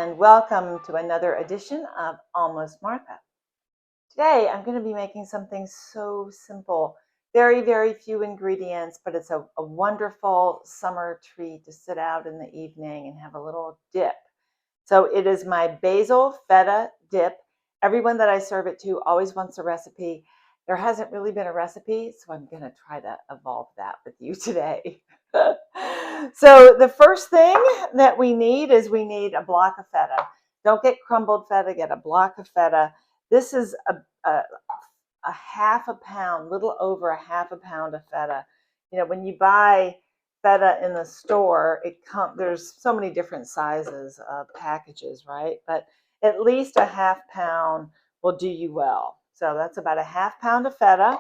and welcome to another edition of Almost Martha. Today I'm going to be making something so simple, very few ingredients, but it's a wonderful summer treat to sit out in the evening and have a little dip. So it is my basil feta dip. Everyone that I serve it to always wants a recipe. There hasn't really been a recipe, so I'm going to try to evolve that with you today. So the first thing that we need is we need a block of feta. Don't get crumbled feta, get a block of feta. This is a half a pound, little over a half a pound of feta. You know, when you buy feta in the store, there's so many different sizes of packages, right? But at least a half pound will do you well. So that's about a half pound of feta.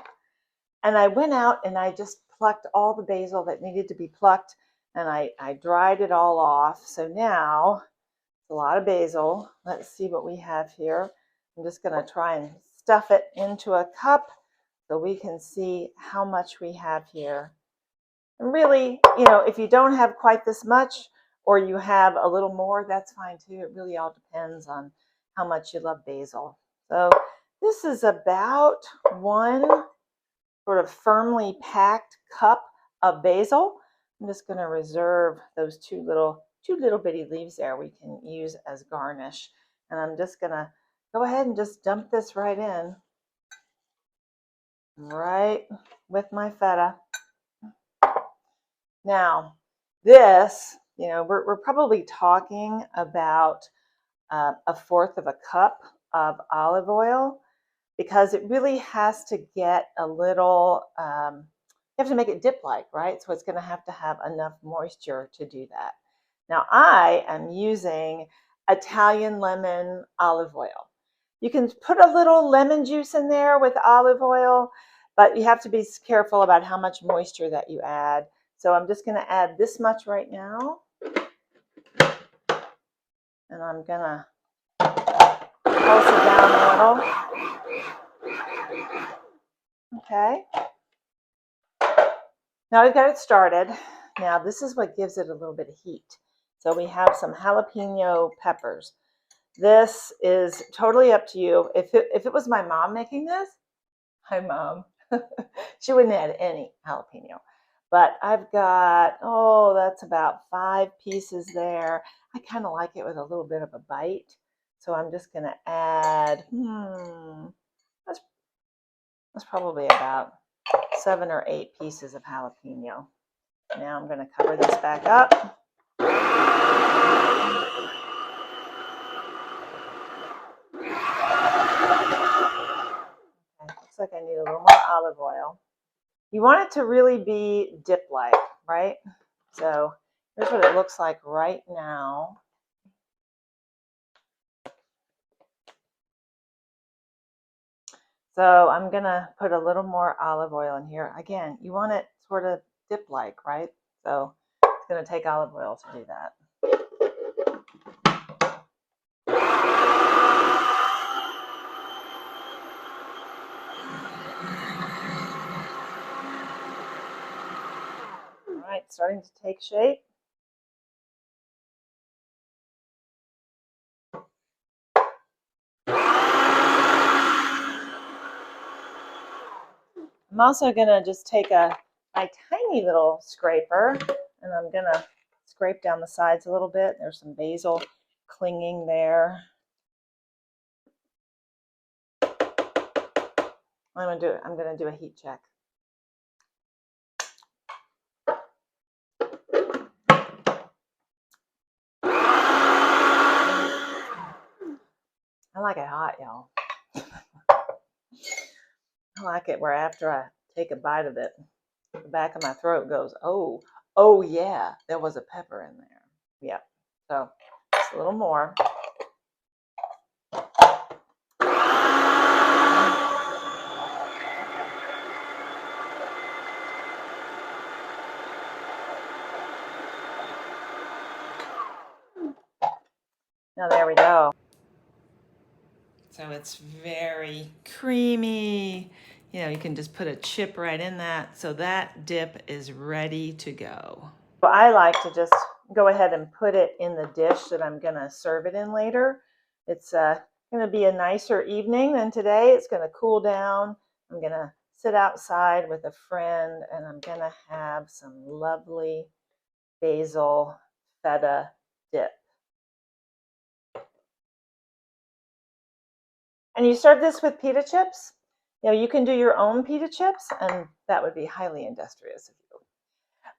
And I went out and I just plucked all the basil that needed to be plucked, and I dried it all off. So now it's a lot of basil. Let's see what we have here. I'm just going to try and stuff it into a cup so we can see how much we have here. And really, you know, if you don't have quite this much or you have a little more, that's fine too. It really all depends on how much you love basil. So this is about one sort of firmly packed cup of basil. I'm just going to reserve those two little bitty leaves there we can use as garnish. And I'm just going to go ahead and just dump this right in, right with my feta. Now, this, you know, we're probably talking about a fourth of a cup of olive oil, because it really has to get a little, you have to make it dip-like, right? So it's going to have enough moisture to do that. Now, I am using Italian lemon olive oil. You can put a little lemon juice in there with olive oil, but you have to be careful about how much moisture that you add. So I'm just going to add this much right now. And I'm going to pulse it down a little. Okay. Now we've got it started. Now this is what gives it a little bit of heat. So we have some jalapeno peppers. This is totally up to you. If it was my mom making this, hi Mom, she wouldn't add any jalapeno. But I've got, that's about 5 pieces there. I kind of like it with a little bit of a bite. So I'm just going to add, that's probably about 7 or 8 pieces of jalapeno. Now I'm going to cover this back up. Okay, looks like I need a little more olive oil. You want it to really be dip-like, right? So here's what it looks like right now. So I'm going to put a little more olive oil in here. Again, you want it sort of dip-like, right? So it's going to take olive oil to do that. All right, starting to take shape. I'm also going to just take my tiny little scraper, and I'm going to scrape down the sides a little bit. There's some basil clinging there. I'm going to do a heat check. I like it hot, y'all. I like it where after I take a bite of it, the back of my throat goes, oh yeah, there was a pepper in there. Yeah, so just a little more. Now there we go. So it's very creamy. You know, you can just put a chip right in that. So that dip is ready to go. So I like to just go ahead and put it in the dish that I'm going to serve it in later. It's going to be a nicer evening than today. It's going to cool down. I'm going to sit outside with a friend, and I'm going to have some lovely basil feta dip. And you serve this with pita chips. You know, you can do your own pita chips, and that would be highly industrious of you.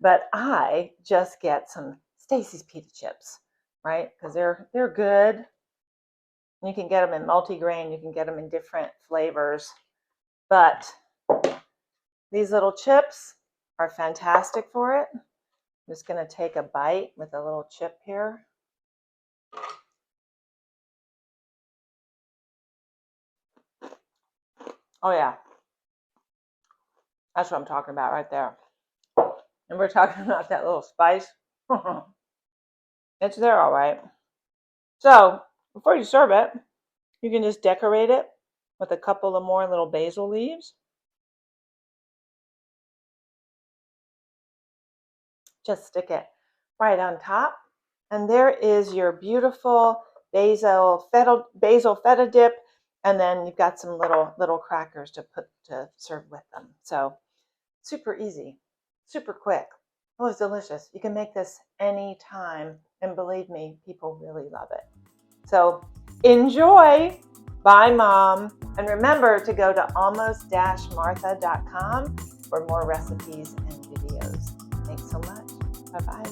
But I just get some Stacy's pita chips, right? Because they're good. You can get them in multigrain. You can get them in different flavors. But these little chips are fantastic for it. I'm just going to take a bite with a little chip here. Oh, yeah. That's what I'm talking about right there. And we're talking about that little spice. It's there all right. So before you serve it, you can just decorate it with a couple of more little basil leaves. Just stick it right on top. And there is your beautiful basil feta dip. And then you've got some little crackers to serve with them. So super easy, super quick. Oh, it's delicious. You can make this anytime. And believe me, people really love it. So enjoy. Bye, Mom. And remember to go to almost-martha.com for more recipes and videos. Thanks so much. Bye-bye.